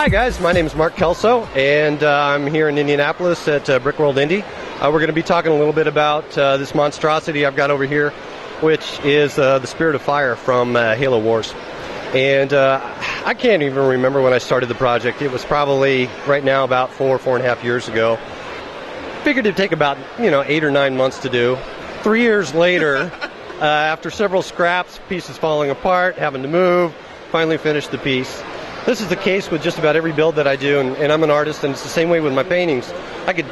Hi guys, my name is Mark Kelso, and I'm here in Indianapolis at Brickworld Indy. We're going to be talking a little bit about this monstrosity I've got over here, which is the Spirit of Fire from Halo Wars. And I can't even remember when I started the project. It was probably right now about 4.5 years ago. Figured it'd take about 8 or 9 months to do. 3 years later, after several scraps, pieces falling apart, having to move, finally finished the piece. This is the case with just about every build that I do, and I'm an artist, and it's the same way with my paintings. I could,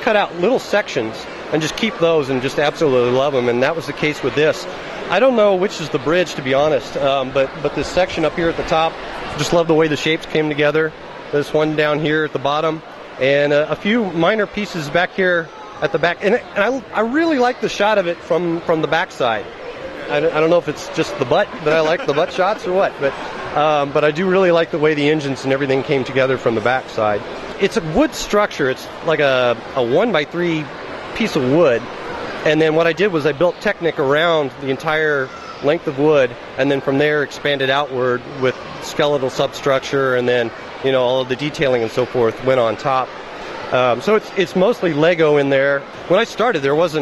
cut out little sections and just keep those and just absolutely love them, and that was the case with this. I don't know which is the bridge, to be honest, but this section up here at the top, just love the way the shapes came together. This one down here at the bottom, and a few minor pieces back here at the back. And I really like the shot of it from the back side. I don't know if it's just the butt that I like the butt shots or what, but I do really like the way the engines and everything came together from the back side. It's a wood structure. It's like a 1x3 piece of wood, and then what I did was I built Technic around the entire length of wood, and then from there expanded outward with skeletal substructure, and then all of the detailing and so forth went on top. So it's mostly Lego in there. When I started, there was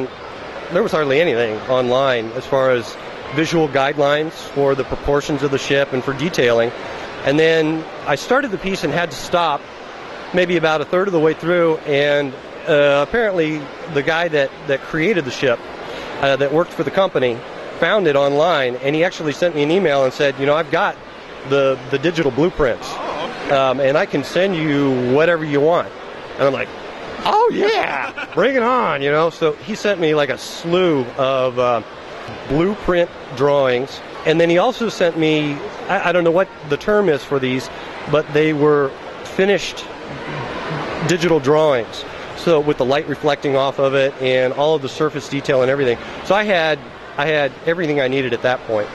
hardly anything online as far as visual guidelines for the proportions of the ship and for detailing. And then I started the piece and had to stop maybe about a third of the way through, and apparently the guy that created the ship, that worked for the company, found it online, and he actually sent me an email and said, I've got the digital blueprints, and I can send you whatever you want. And I'm like, oh yeah, bring it on, So he sent me like a slew of blueprint drawings, and then he also sent me, I don't know what the term is for these, but they were finished digital drawings, so with the light reflecting off of it and all of the surface detail and everything. So I had everything I needed at that point.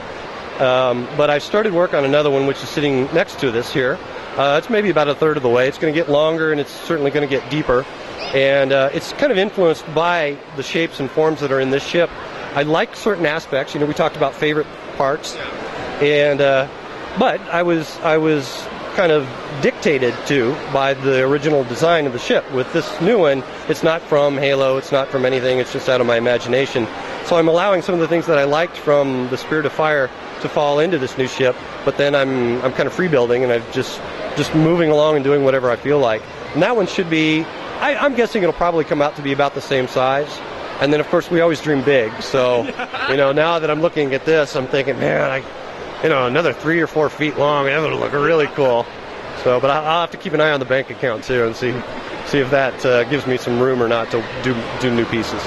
But I started work on another one, which is sitting next to this here. It's maybe about a third of the way. It's going to get longer, and it's certainly going to get deeper. And it's kind of influenced by the shapes and forms that are in this ship. I like certain aspects. We talked about favorite parts, and but I was kind of dictated to by the original design of the ship. With this new one, it's not from Halo. It's not from anything. It's just out of my imagination. So I'm allowing some of the things that I liked from the Spirit of Fire to fall into this new ship. But then I'm kind of free building, and I'm just moving along and doing whatever I feel like. And that one should be. I'm guessing it'll probably come out to be about the same size. And then, of course, we always dream big. So, now that I'm looking at this, I'm thinking, man, another 3 or 4 feet long, that would look really cool. So, but I'll have to keep an eye on the bank account, too, and see if that gives me some room or not to do new pieces.